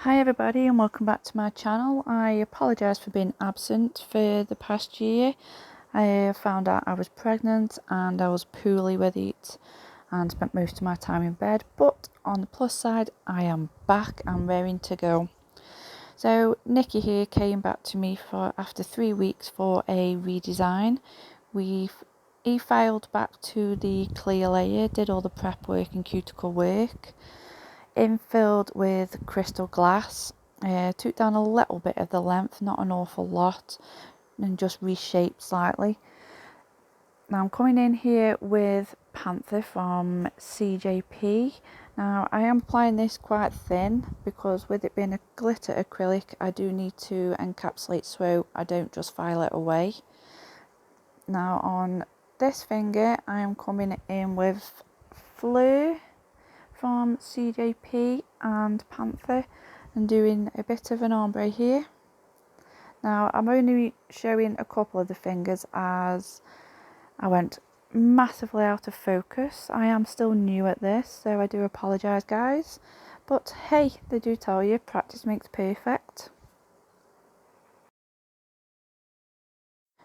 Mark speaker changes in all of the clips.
Speaker 1: Hi everybody and welcome back to my channel. I apologise for being absent for the past year. I found out I was pregnant and I was poorly with it and spent most of my time in bed, but on the plus side I am back and raring to go. So Nikki here came back to me after 3 weeks for a redesign. We've e-filed back to the clear layer, did all the prep work and cuticle work. Infilled with crystal glass, took down a little bit of the length, not an awful lot, and just reshaped slightly. Now I'm coming in here with Panther from CJP. Now I am applying this quite thin because with it being a glitter acrylic I do need to encapsulate so I don't just file it away. Now on this finger I am coming in with Fleur from CJP and Panther and doing a bit of an ombre here. Now I'm only showing a couple of the fingers as I went massively out of focus. I am still new at this, so I do apologise guys, but hey, they do tell you practice makes perfect.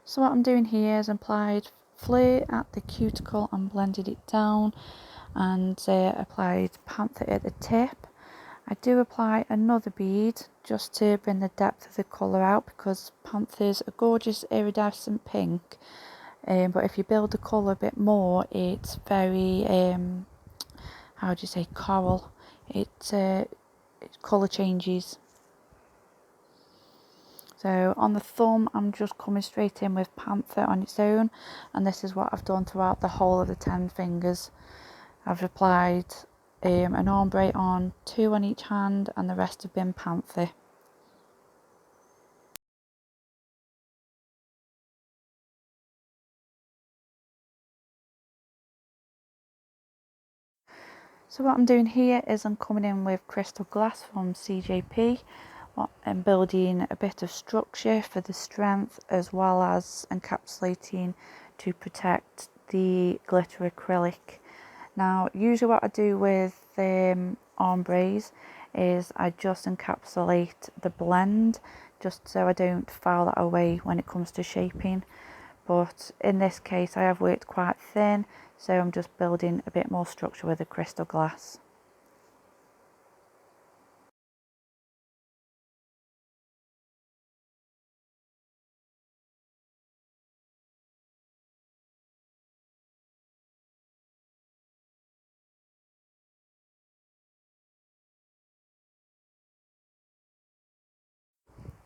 Speaker 1: So what I'm doing here is applied Fleur at the cuticle and blended it down, and applied Panther at the tip. I do apply another bead just to bring the depth of the colour out because Panther's a gorgeous iridescent pink, but if you build the colour a bit more it's very how do you say, coral. It colour changes. So on the thumb I'm just coming straight in with Panther on its own, and this is what I've done throughout the whole of the 10 fingers. I've applied an ombre on 2 on each hand and the rest have been Panther. So what I'm doing here is I'm coming in with crystal glass from CJP. I'm building a bit of structure for the strength as well as encapsulating to protect the glitter acrylic. Now usually what I do with ombres is I just encapsulate the blend just so I don't file that away when it comes to shaping, but in this case I have worked quite thin, so I'm just building a bit more structure with the crystal glass.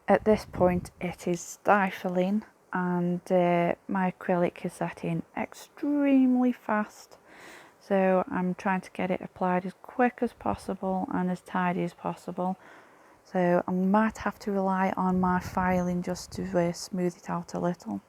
Speaker 1: At this point it is stifling and my acrylic is setting extremely fast, so I'm trying to get it applied as quick as possible and as tidy as possible. So I might have to rely on my filing just to smooth it out a little.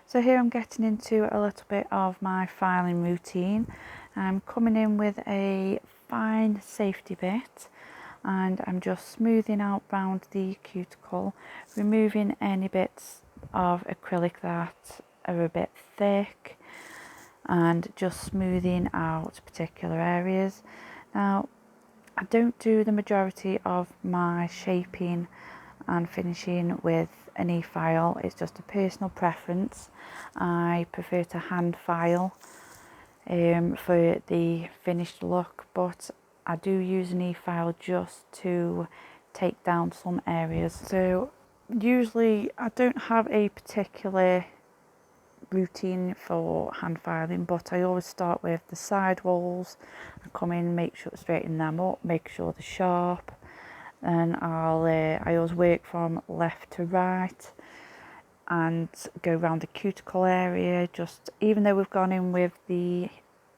Speaker 1: So here I'm getting into a little bit of my filing routine. I'm coming in with a fine safety bit and I'm just smoothing out round the cuticle, removing any bits of acrylic that are a bit thick and just smoothing out particular areas. Now I don't do the majority of my shaping and finishing with an e-file, it's just a personal preference. I prefer to hand file for the finished look, but I do use an e-file just to take down some areas. So usually I don't have a particular routine for hand filing, but I always start with the side walls and come in, make sure straighten them up, make sure they're sharp, and I always work from left to right and go around the cuticle area. Just even though we've gone in with the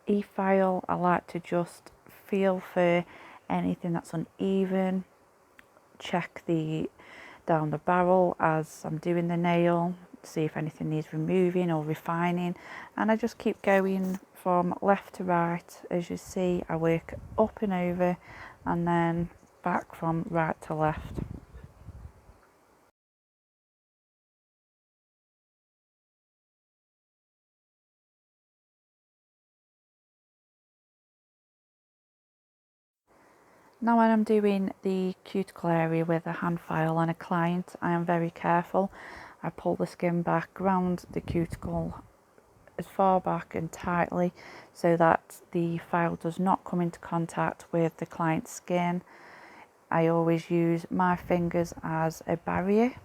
Speaker 1: e-file, I like to just feel for anything that's uneven, check down the barrel as I'm doing the nail, see if anything needs removing or refining, and I just keep going from left to right. As you see, I work up and over and then back from right to left. Now when I'm doing the cuticle area with a hand file on a client, I am very careful. I pull the skin back around the cuticle as far back and tightly so that the file does not come into contact with the client's skin. I always use my fingers as a barrier.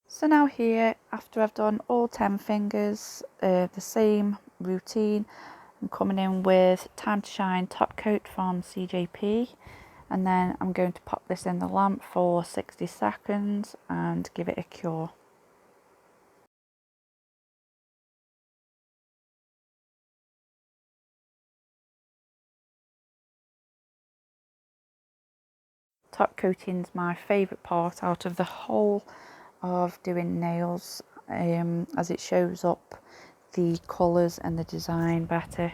Speaker 1: So now here, after I've done all 10 fingers, the same routine, I'm coming in with Time to Shine top coat from CJP, and then I'm going to pop this in the lamp for 60 seconds and give it a cure. Top coating's my favourite part out of the whole of doing nails, as it shows up the colours and the design better.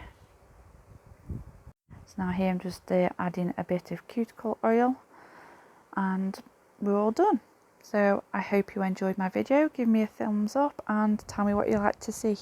Speaker 1: So now here I'm just adding a bit of cuticle oil and we're all done. So I hope you enjoyed my video. Give me a thumbs up and tell me what you like to see.